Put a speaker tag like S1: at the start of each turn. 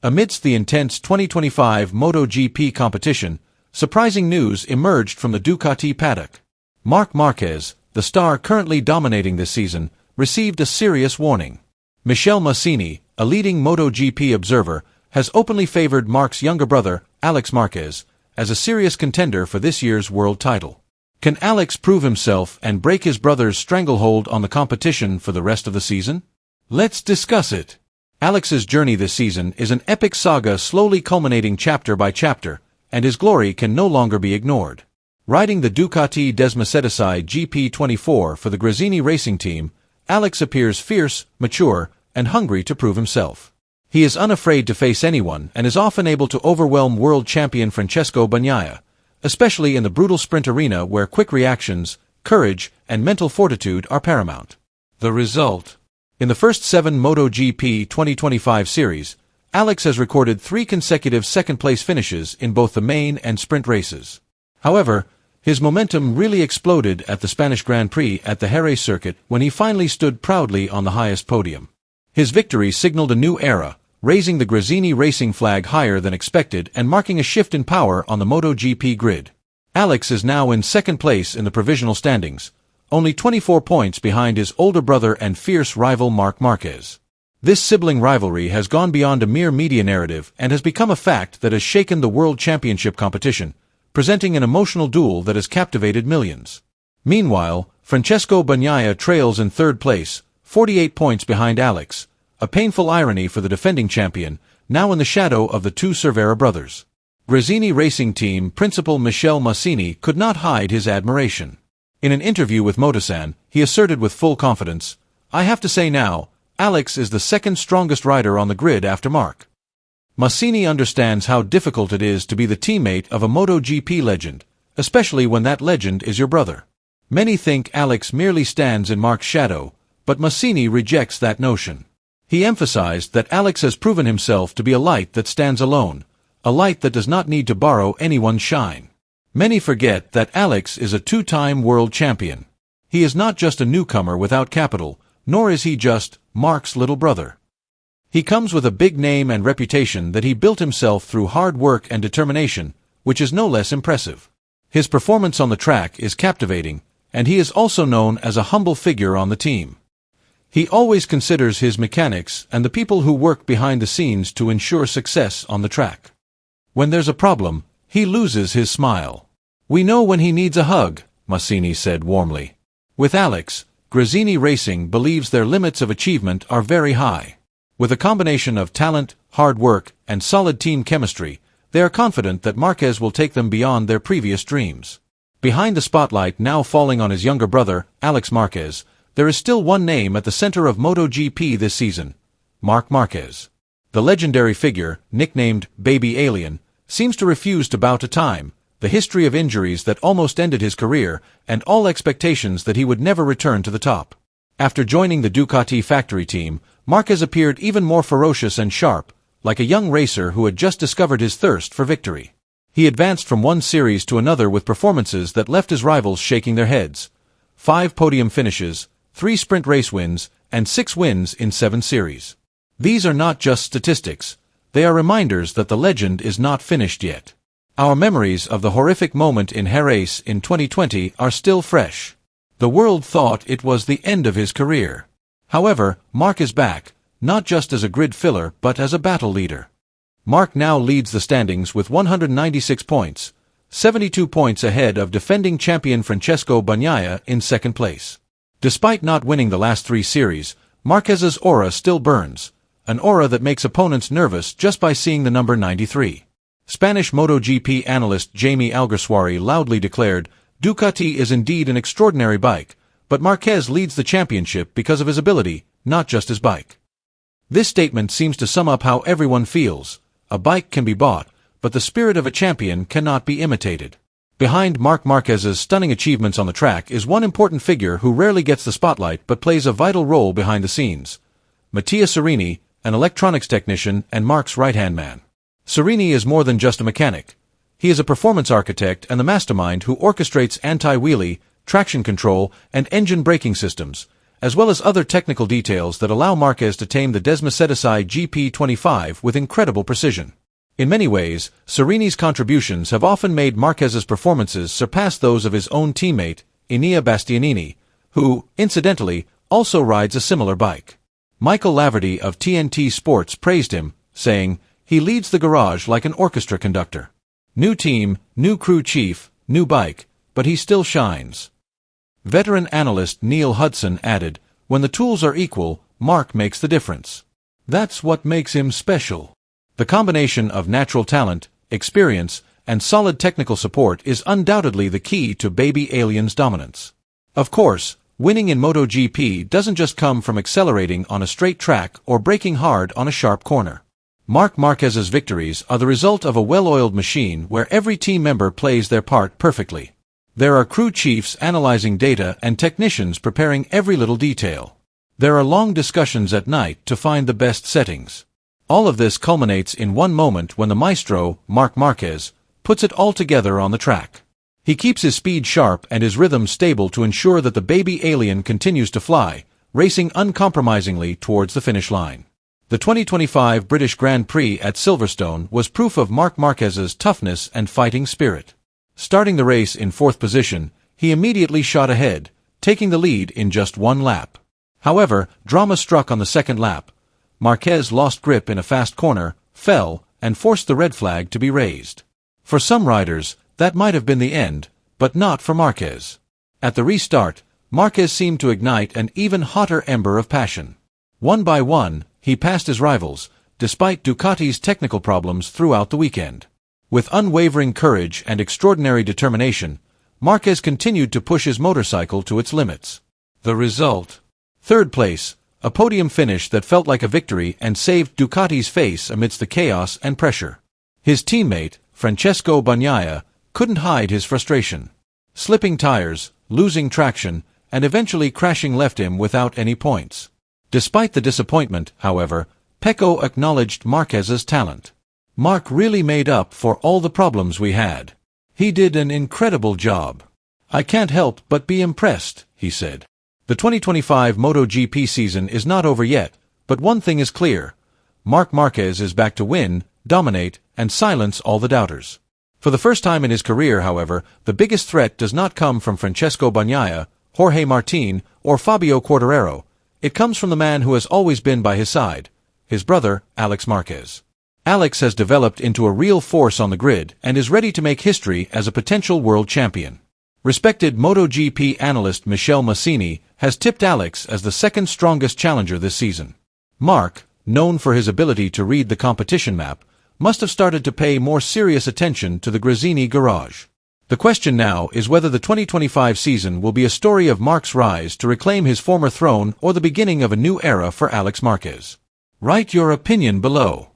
S1: Amidst the intense 2025 MotoGP competition, surprising news emerged from the Ducati paddock. Marc Márquez, the star currently dominating this season, received a serious warning. Michele Masini, a leading MotoGP observer, has openly favored Marc's younger brother, Marc Marquez, as a serious contender for this year's world title. Can Alex prove himself and break his brother's stranglehold on the competition for the rest of the season? Let's discuss it. Alex's journey this season is an epic saga slowly culminating chapter by chapter, and his glory can no longer be ignored. Riding the Ducati Desmacedessi GP24 for the Gresini racing team, Alex appears fierce, mature, and hungry to prove himself. He is unafraid to face anyone and is often able to overwhelm world champion Francesco Bagnaia, especially in the brutal sprint arena where quick reactions, courage, and mental fortitude are paramount. The result: in the first 7 MotoGP 2025 series, Alex has recorded 3 consecutive second-place finishes in both the main and sprint races. However, his momentum really exploded at the Spanish Grand Prix at the Jerez circuit when he finally stood proudly on the highest podium. His victory signaled a new era, raising the Gresini racing flag higher than expected and marking a shift in power on the MotoGP grid. Alex is now in second place in the provisional standings, only 24 points behind his older brother and fierce rival Marc Marquez. This sibling rivalry has gone beyond a mere media narrative and has become a fact that has shaken the World Championship competition, presenting an emotional duel that has captivated millions. Meanwhile, Francesco Bagnaia trails in third place, 48 points behind Alex, a painful irony for the defending champion, now in the shadow of the 2 Cervera brothers. Gresini racing team principal Michele Masini could not hide his admiration. In an interview with Motosan, he asserted with full confidence, "I have to say now, Alex is the second strongest rider on the grid after Marc." Masini understands how difficult it is to be the teammate of a MotoGP legend, especially when that legend is your brother. Many think Alex merely stands in Marc's shadow, but Masini rejects that notion. He emphasized that Alex has proven himself to be a light that stands alone, a light that does not need to borrow anyone's shine. Many forget that Alex is a 2-time world champion. He is not just a newcomer without capital, nor is he just Marc's little brother. He comes with a big name and reputation that he built himself through hard work and determination, which is no less impressive. His performance on the track is captivating, and he is also known as a humble figure on the team. He always considers his mechanics and the people who work behind the scenes to ensure success on the track. When there's a problem, he loses his smile. "We know when he needs a hug," Masini said warmly. With Alex, Gresini Racing believes their limits of achievement are very high. With a combination of talent, hard work, and solid team chemistry, they are confident that Marquez will take them beyond their previous dreams. Behind the spotlight now falling on his younger brother, Marc Marquez, there is still one name at the center of MotoGP this season: Marc Marquez. The legendary figure, nicknamed Baby Alien, seems to refuse to bow to time, the history of injuries that almost ended his career, and all expectations that he would never return to the top. After joining the Ducati factory team, Marquez appeared even more ferocious and sharp, like a young racer who had just discovered his thirst for victory. He advanced from one series to another with performances that left his rivals shaking their heads. 5 podium finishes, 3 sprint race wins, and 6 wins in 7 series. These are not just statistics, they are reminders that the legend is not finished yet. Our memories of the horrific moment in Jerez in 2020 are still fresh. The world thought it was the end of his career. However, Marc is back, not just as a grid filler but as a battle leader. Marc now leads the standings with 196 points, 72 points ahead of defending champion Francesco Bagnaia in second place. Despite not winning the last 3 series, Marquez's aura still burns, an aura that makes opponents nervous just by seeing the number 93. Spanish MotoGP analyst Jaime Alguersuari loudly declared, "Ducati is indeed an extraordinary bike, but Marquez leads the championship because of his ability, not just his bike." This statement seems to sum up how everyone feels. A bike can be bought, but the spirit of a champion cannot be imitated. Behind Marc Marquez's stunning achievements on the track is one important figure who rarely gets the spotlight but plays a vital role behind the scenes: Matias Sereni, an electronics technician and Marc's right-hand man. Sereni is more than just a mechanic. He is a performance architect and the mastermind who orchestrates anti-wheelie, traction control, and engine braking systems, as well as other technical details that allow Marquez to tame the Desmosedici GP25 with incredible precision. In many ways, Sereni's contributions have often made Marquez's performances surpass those of his own teammate, Enea Bastianini, who, incidentally, also rides a similar bike. Michael Laverty of TNT Sports praised him, saying, "He leads the garage like an orchestra conductor. New team, new crew chief, new bike, but he still shines." Veteran analyst Neil Hudson added, "When the tools are equal, Marc makes the difference. That's what makes him special." The combination of natural talent, experience, and solid technical support is undoubtedly the key to Baby Alien's dominance. Of course, winning in MotoGP doesn't just come from accelerating on a straight track or braking hard on a sharp corner. Marc Marquez's victories are the result of a well-oiled machine where every team member plays their part perfectly. There are crew chiefs analyzing data and technicians preparing every little detail. There are long discussions at night to find the best settings. All of this culminates in one moment when the maestro, Marc Marquez, puts it all together on the track. He keeps his speed sharp and his rhythm stable to ensure that the Baby Alien continues to fly, racing uncompromisingly towards the finish line. The 2025 British Grand Prix at Silverstone was proof of Marc Marquez's toughness and fighting spirit. Starting the race in fourth position, he immediately shot ahead, taking the lead in just one lap. However, drama struck on the second lap. Marquez lost grip in a fast corner, fell, and forced the red flag to be raised. For some riders, that might have been the end, but not for Marquez. At the restart, Marquez seemed to ignite an even hotter ember of passion. One by one, he passed his rivals, despite Ducati's technical problems throughout the weekend. With unwavering courage and extraordinary determination, Marquez continued to push his motorcycle to its limits. The result: third place, a podium finish that felt like a victory and saved Ducati's face amidst the chaos and pressure. His teammate, Francesco Bagnaia, couldn't hide his frustration. Slipping tires, losing traction, and eventually crashing left him without any points. Despite the disappointment, however, Pecco acknowledged Marquez's talent. "Marc really made up for all the problems we had. He did an incredible job. I can't help but be impressed," he said. The 2025 MotoGP season is not over yet, but one thing is clear: Marc Marquez is back to win, dominate, and silence all the doubters. For the first time in his career, however, the biggest threat does not come from Francesco Bagnaia, Jorge Martin, or Fabio Quartararo. It comes from the man who has always been by his side, his brother, Alex Marquez. Alex has developed into a real force on the grid and is ready to make history as a potential world champion. Respected MotoGP analyst Michele Masini has tipped Alex as the second strongest challenger this season. Marc, known for his ability to read the competition map, must have started to pay more serious attention to the Gresini garage. The question now is whether the 2025 season will be a story of Marc's rise to reclaim his former throne or the beginning of a new era for Alex Marquez. Write your opinion below.